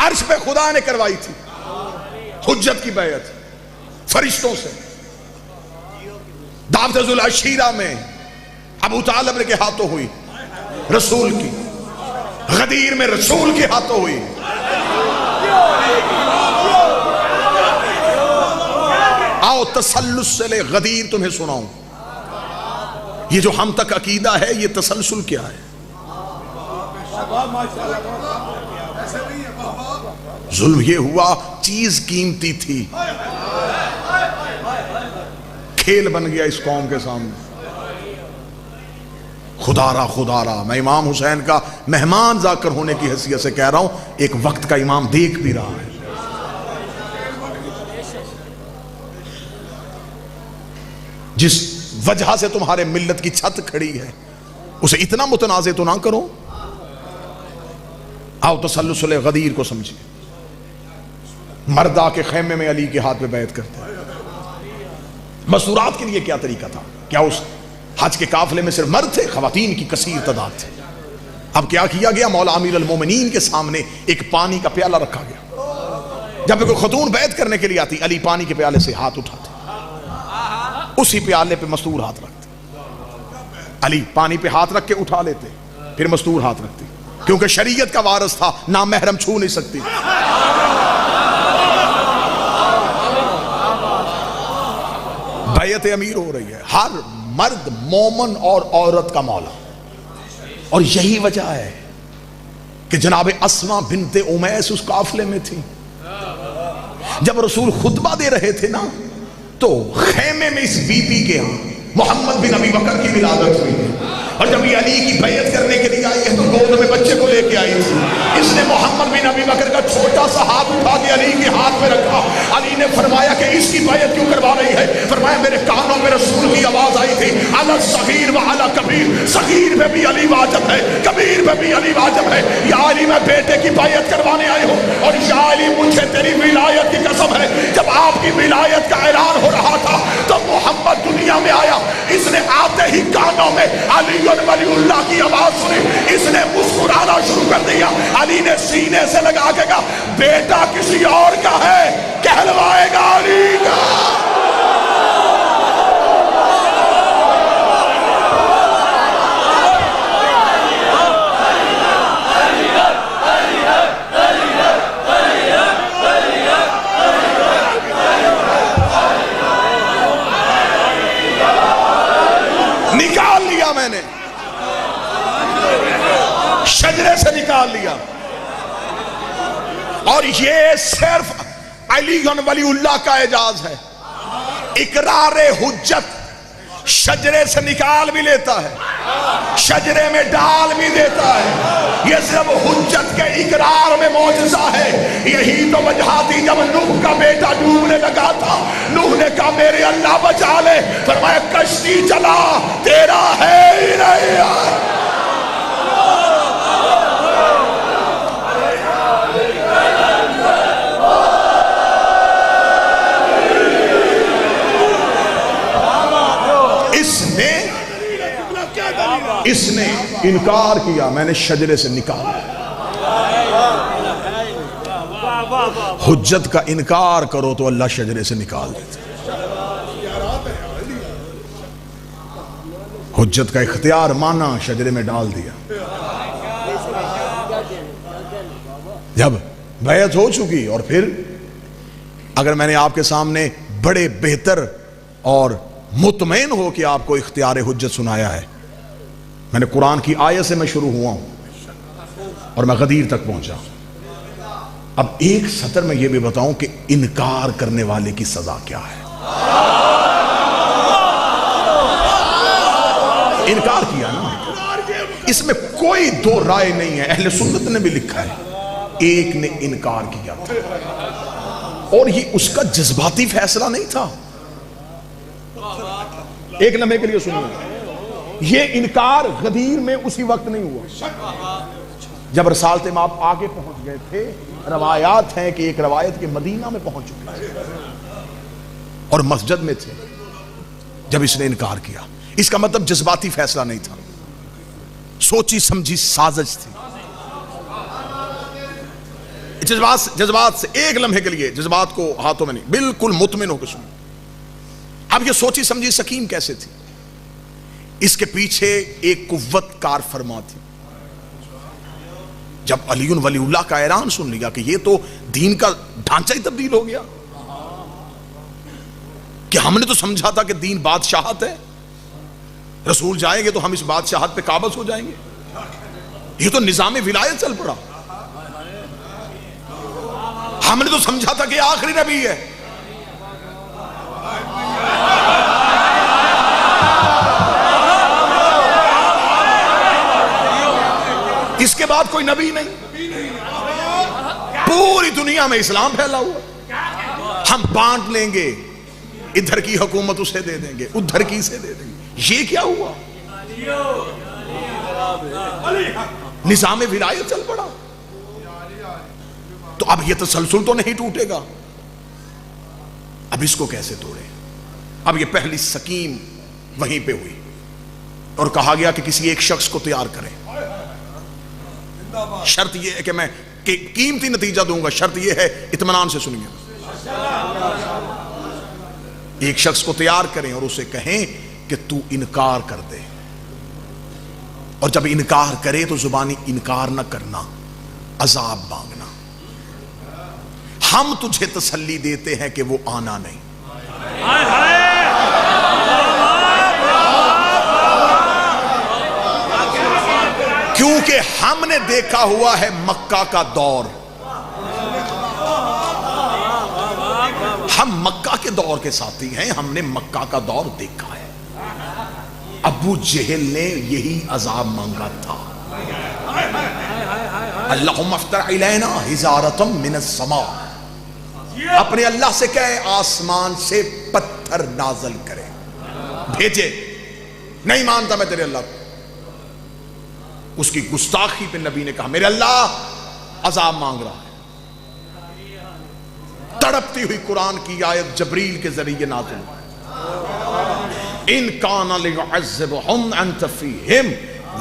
عرش پہ خدا نے کروائی تھی حجت کی بیعت فرشتوں سے. دعوت ذوالعشیرہ میں ابو طالب کے ہاتھوں ہوئی رسول کی, غدیر میں رسول کے ہاتھوں ہوئی. آؤ تسلسل سے لے غدیر تمہیں سناؤں. یہ جو ہم تک عقیدہ ہے یہ تسلسل کیا ہے؟ ظلم یہ ہوا چیز قیمتی تھی, کھیل بن گیا اس قوم کے سامنے. خدا را میں امام حسین کا مہمان ذاکر ہونے کی حیثیت سے کہہ رہا ہوں, ایک وقت کا امام دیکھ بھی رہا ہے. جس وجہ سے تمہارے ملت کی چھت کھڑی ہے اسے اتنا متنازع تو نہ کرو. آؤ تسلسل غدیر کو سمجھیں. مرد آ کے خیمے میں علی کے ہاتھ پہ بیعت کرتے ہیں. مستورات کے لیے کیا طریقہ تھا؟ کیا اس حج کے قافلے میں صرف مرد تھے؟ خواتین کی کثیر تعداد تھی. اب کیا کیا گیا؟ مولا امیر المومنین کے سامنے ایک پانی کا پیالہ رکھا گیا. جب کوئی خاتون بیعت کرنے کے لیے آتی علی پانی کے پیالے سے ہاتھ اٹھاتے, اسی پیالے پہ مستور ہاتھ رکھتے. علی پانی پہ ہاتھ رکھ کے اٹھا لیتے, پھر مستور ہاتھ رکھتے, کیونکہ شریعت کا وارث تھا, نامحرم چھو نہیں سکتی. بیعت امیر ہو رہی ہے, ہر مرد مومن اور عورت کا مولا. اور یہی وجہ ہے کہ جناب اسما بنت امیس اس قافلے میں تھی. جب رسول خطبہ دے رہے تھے نا تو خیمے میں اس بی بی کے ہاں محمد بن ابی بکر کی ولادت ہوئی ہے. اور جب یہ علی کی بیعت کرنے کے لیے آئی ہے تو گود میں بچے کو لے کے آئی تھی. اس نے محمد بن ابی بکر کا چھوٹا سا ہاتھ اٹھا کے علی کے ہاتھ میں رکھا. علی نے فرمایا کہ اس کی بیعت کیوں کروا رہی ہے؟ فرمایا میرے کانوں میں رسول کی آواز آئی تھی, علی الصغیر و علی کبیر, صغیر پہ بھی علی واجب ہے, کبیر پہ بھی علی واجب ہے. یا علی میں بیٹے کی بیعت کروانے آئی ہوں, اور یا علی مجھے تیری ولایت کی قسم ہے. جب آپ کی ولایت کا اعلان ہو رہا تھا تو محمد دنیا میں آیا. اس نے آتے ہی کانوں میں علی ولی اللہ کی آواز سنی, اس نے مسکرانا شروع کر دیا. علی نے سینے سے لگا کے کہا بیٹا کسی اور کا ہے, کہلوائے گا علی کا. نکال لیا میں نے, شجرے سے نکال لیا. اور یہ صرف علی ولی اللہ کا اعجاز ہے. اقرار حجت شجرے سے نکال بھی لیتا ہے, شجرے میں ڈال بھی دیتا ہے. یہ صرف حجت کے اقرار میں معجزہ ہے. یہی تو وجہ تھی جب نوح کا بیٹا ڈوبنے لگا تھا, نوح نے کہا میرے اللہ بچا لے. فرمایا کشتی چلا, تیرا ہے ہی نہیں. اس نے انکار کیا, میں نے شجرے سے نکالا. حجت کا انکار کرو تو اللہ شجرے سے نکال دیتا. حجت کا اختیار مانا, شجرے میں ڈال دیا. جب بیعت ہو چکی اور پھر اگر میں نے آپ کے سامنے بڑے بہتر اور مطمئن ہو کہ آپ کو اختیار حجت سنایا ہے, میں نے قرآن کی آیت سے میں شروع ہوا ہوں اور میں غدیر تک پہنچا. اب ایک سطر میں یہ بھی بتاؤں کہ انکار کرنے والے کی سزا کیا ہے. انکار کیا نا, اس میں کوئی دو رائے نہیں ہے. اہل سنت نے بھی لکھا ہے ایک نے انکار کیا تھا اور یہ اس کا جذباتی فیصلہ نہیں تھا. ایک لمحے کے لیے سنیے, یہ انکار غدیر میں اسی وقت نہیں ہوا جب رسالت مآب آگے پہنچ گئے تھے. روایات ہیں کہ ایک روایت کے مدینہ میں پہنچ چکے تھے اور مسجد میں تھے جب اس نے انکار کیا. اس کا مطلب جذباتی فیصلہ نہیں تھا, سوچی سمجھی سازش تھی. جذبات سے ایک لمحے کے لیے جذبات کو ہاتھوں میں نہیں، بالکل مطمئن ہو کے سنو. اب یہ سوچی سمجھی سکیم کیسے تھی؟ اس کے پیچھے ایک قوت کار فرما تھی. جب علی ولی اللہ کا اعلان سن لیا کہ یہ تو دین کا ڈھانچہ ہی تبدیل ہو گیا، کہ ہم نے تو سمجھا تھا کہ دین بادشاہت ہے، رسول جائیں گے تو ہم اس بادشاہت پہ قابض ہو جائیں گے، یہ تو نظام ولایت چل پڑا. ہم نے تو سمجھا تھا کہ آخری نبی ہے. اس کے بعد کوئی نبی نہیں، پوری دنیا میں اسلام پھیلا ہوا، ہم بانٹ لیں گے، ادھر کی حکومت اسے دے دیں گے، ادھر کی اسے دے دیں گے. یہ کیا ہوا؟ نظام ولایت چل پڑا. تو اب یہ تسلسل تو نہیں ٹوٹے گا، اب اس کو کیسے توڑے؟ اب یہ پہلی سکیم وہیں پہ ہوئی اور کہا گیا کہ کسی ایک شخص کو تیار کریں. شرط یہ ہے کہ میں قیمتی نتیجہ دوں گا، شرط یہ ہے اطمینان سے سنیے. ایک شخص کو تیار کریں اور اسے کہیں کہ تو انکار کر دے، اور جب انکار کرے تو زبانی انکار نہ کرنا، عذاب مانگنا. ہم تجھے تسلی دیتے ہیں کہ وہ آنا نہیں. کیونکہ ہم نے دیکھا ہوا ہے مکہ کا دور، ہم مکہ کے دور کے ساتھی ہیں، ہم نے مکہ کا دور دیکھا ہے. ابو جہل نے یہی عذاب مانگا تھا. اللہم افتح علینا حجارۃ من السماء، اپنے اللہ سے کہے آسمان سے پتھر نازل کرے، بھیجے. نہیں مانتا میں تیرے اللہ کو. اس کی گستاخی پہ نبی نے کہا میرے اللہ عذاب مانگ رہا ہے. تڑپتی ہوئی قرآن کی آیت جبریل کے ذریعے نازل، ان کان لیعذبہم انت فیہم،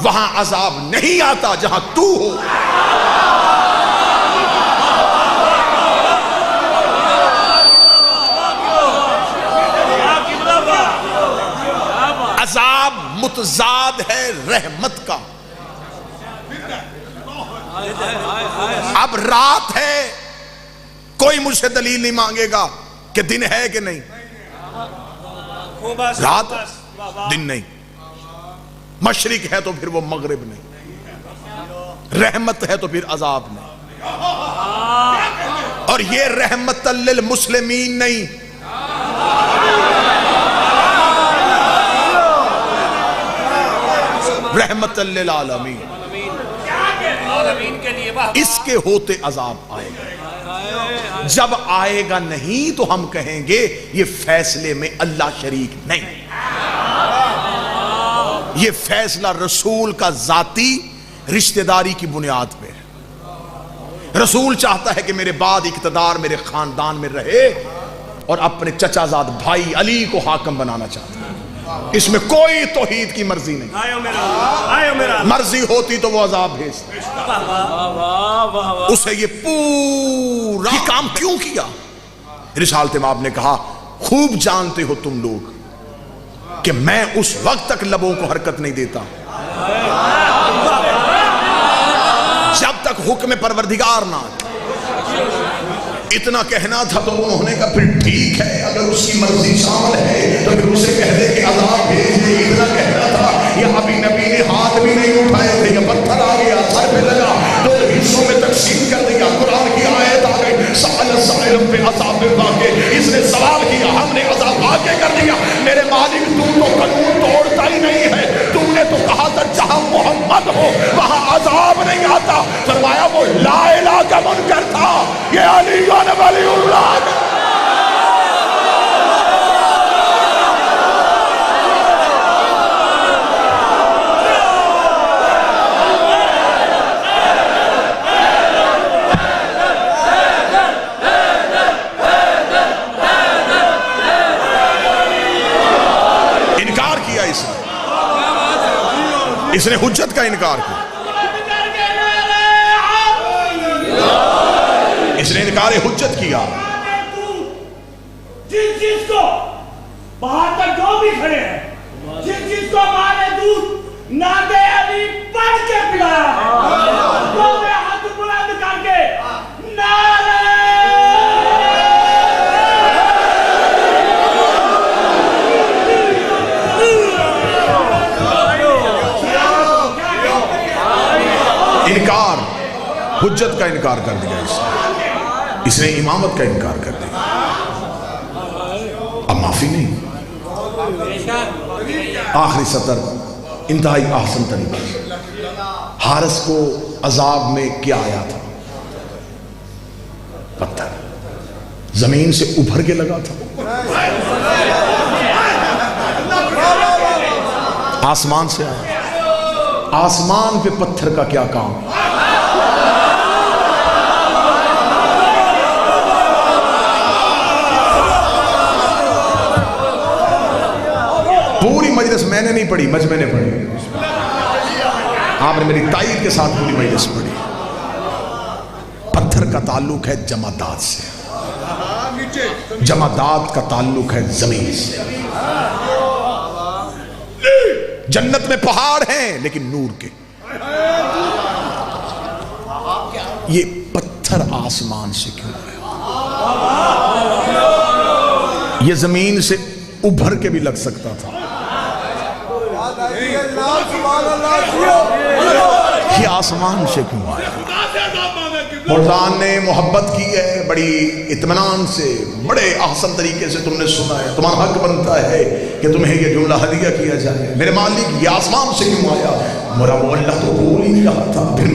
وہاں عذاب نہیں آتا جہاں تو ہو. عذاب متضاد ہے رحمت کا. اب رات ہے، کوئی مجھ سے دلیل نہیں مانگے گا کہ دن ہے کہ نہیں. رات دن نہیں، مشرق ہے تو پھر وہ مغرب نہیں، رحمت ہے تو پھر عذاب نہیں. اور یہ رحمت للمسلمین نہیں، رحمت للعالمین. اس کے ہوتے عذاب آئے گا. جب آئے گا نہیں تو ہم کہیں گے یہ فیصلے میں اللہ شریک نہیں، یہ فیصلہ رسول کا ذاتی رشتہ داری کی بنیاد پہ ہے. رسول چاہتا ہے کہ میرے بعد اقتدار میرے خاندان میں رہے، اور اپنے چچا زاد بھائی علی کو حاکم بنانا چاہتا ہے. اس میں کوئی توحید کی مرضی نہیں. مرضی ہوتی تو وہ عذاب بھیجتا. اسے یہ پورا کام کیوں کیا؟ رسالت مآب نے کہا خوب جانتے ہو تم لوگ کہ میں اس وقت تک لبوں کو حرکت نہیں دیتا جب تک حکم پروردگار نہ آئے. اتنا کہنا تھا تو انہوں نے کہا پھر ٹھیک ہے، اگر اس کی مرضی شامل ہے تو پھر اسے کہہ دے کہ عذاب بھیج دے. اتنا کہنا تھا، یہ ابھی نبی نے ہاتھ بھی نہیں اٹھائے تھے، یہ پتھر آ گیا، سر پہ لگا، دو حصوں میں تقسیم کر دیا. قرآن کی آیت آ گئی، سأل سائل بعذاب واقع، اس نے سوال کیا، ہم نے عذاب آگے کر دیا. میرے مالک تو قانون توڑتا ہی نہیں ہے، تم نے تو کہا تھا جہاں محمد ہو وہاں عذاب نہیں آتا. فرمایا وہ لا الہ کا منکر تھا، یہ علی ولی اللہ. انکار کیا اس نے حجت کا انکار کیا. اس نے انکار حجت کیا. جس چیز کو باہر تک جو بھی کھڑے ہیں, جس چیز کو ماں نے دودھ ناد علی پڑھ کے پلایا, وہ میں ہاتھ بلند کر کے نعرہ انکار حجت کا انکار کر دیا. اس نے امامت کا انکار کر دیا. اب معافی نہیں. آخری سطر انتہائی احسن طریقے سے. حارث کو عذاب میں کیا آیا تھا؟ پتھر زمین سے ابھر کے لگا تھا. آسمان سے آیا. آسمان پہ پتھر کا کیا کام؟ پوری مجلس میں نے نہیں پڑھی, مجمع نے پڑھی. آپ نے میری تائید کے ساتھ پوری مجلس پڑھی. پتھر کا تعلق ہے جمادات سے, جمادات کا تعلق ہے زمین سے. جنت میں پہاڑ ہیں لیکن نور کے. یہ پتھر آسمان سے کیوں آیا؟ یہ زمین سے ابھر کے بھی لگ سکتا تھا. یہ آسمان سے کیوں آیا؟ مردان نے محبت کی ہے بڑی اطمینان سے, بڑے احسن طریقے سے تم نے سنا ہے. تمہارا حق بنتا ہے کہ تمہیں یہ جملہ ہدیہ کیا جائے. میرے مالک یہ آسمان سے کیوں آیا؟ میرا وہ اللہ تو بول ہی نہیں رہا تھا. پھر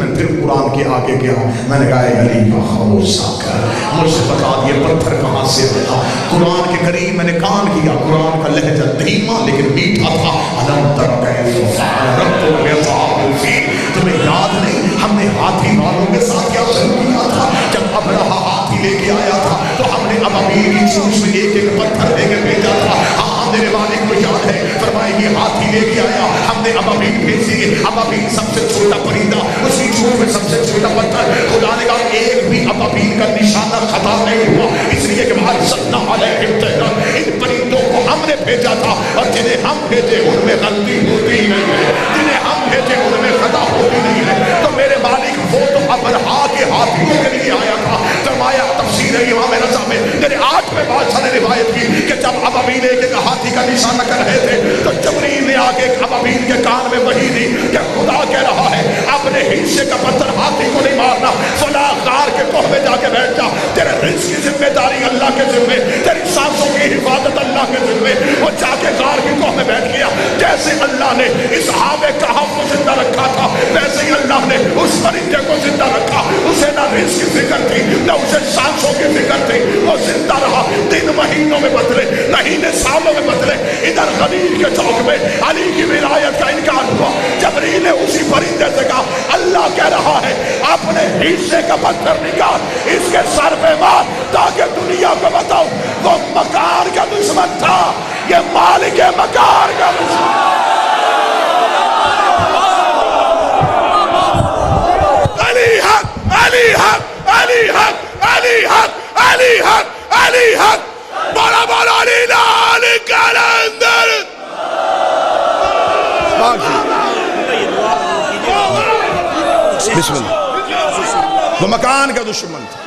قرآن کے آگے گیا. میں نے کہا اے علی کا خاموشا کر, مجھ سے بتا یہ پتھر کہاں سے آیا؟ قرآن کے قریب میں نے کان کیا. قرآن کا لہجہ دھیما لیکن میٹھا تھا. الم تر کیف فعل ربک بعصابہ الفیل. تمہیں یاد نہیں ہم نے ہاتھی والوں کے ساتھ کیا کیا تھا؟ جب ابرہا ہاتھی لے کے آیا تھا تو ہم نے ابابیل کی چونچ میں ایک ایک پتھر لے کے بھیجا تھا. ہاں میرے مالک کو یاد ہے. فرمائے یہ ہاتھی لے کے آیا, ہم نے ابابیل بھیجی. ابابیل سب سے چھوٹا پرندہ, اسی چونچ میں سب سے چھوٹا پتھر. خدا نے کہا ایک بھی ابابیل کا نشانہ خطا نہیں ہوا, اس لیے کہ وہاں سنا علیہم طیرا. ان پرندوں کو ہم نے بھیجا تھا اور جنہیں ہم بھیجے ان میں غلطی ہوتی نہیں ہے, جنہیں ہم بھیجے ان میں خطا ہوتی نہیں ہے. تو میرے مالک وہ تو ابرہا کے ہاتھیوں کے لیے آیا تھا. فرمایا تفسیر امام رضا میں میرے 8ویں بادشاہ نے روایت کی کہ جب ابابیل ایک ہاتھی کا نشانہ کر رہے تھے تو جبریل نے آگے ابابیل کے کان میں وحی دی کہ خدا کہہ رہا ہے اپنے حصے کا پتھر ہاتھی کو نہیں مارنا. فلاں غار کے کوہ میں جا کے بیٹھ جا. تیرے رزق کی ذمہ داری اللہ کے ذمے, تیری سانسوں کی حفاظت اللہ کے ذمے. وہ جا کے غار کے کوہ میں بیٹھ گیا. جیسے اللہ نے اصحاب کہف کو زندہ رکھا تھا ویسے ہی اللہ نے اس پرندے کو زندہ رکھا. اسے نہ رزق کی فکر تھی نہ اسے سانسوں کی فکر تھی. وہ زندہ رہا. 3 مہینوں میں بدلے, مہینے سالوں میں بدلے. ادھر غدیر کے چوک میں علی کی ولایت کا انکار ہوا. جبریل نے اسی پرندے سے کہا اللہ کہہ رہا ہے اپنے حصے کا پتھر نکال, اس کے سر پہ مار تاکہ دنیا کو بتاؤ وہ مکار کا دشمن تھا, یہ مالک مکار کا دشمن. علی حق, علی حق, علی حق, علی حق, علی حق, علی حق. بولا بولا علی لال کلندر. بسم اللہ. وہ مکان کا دشمن تھا.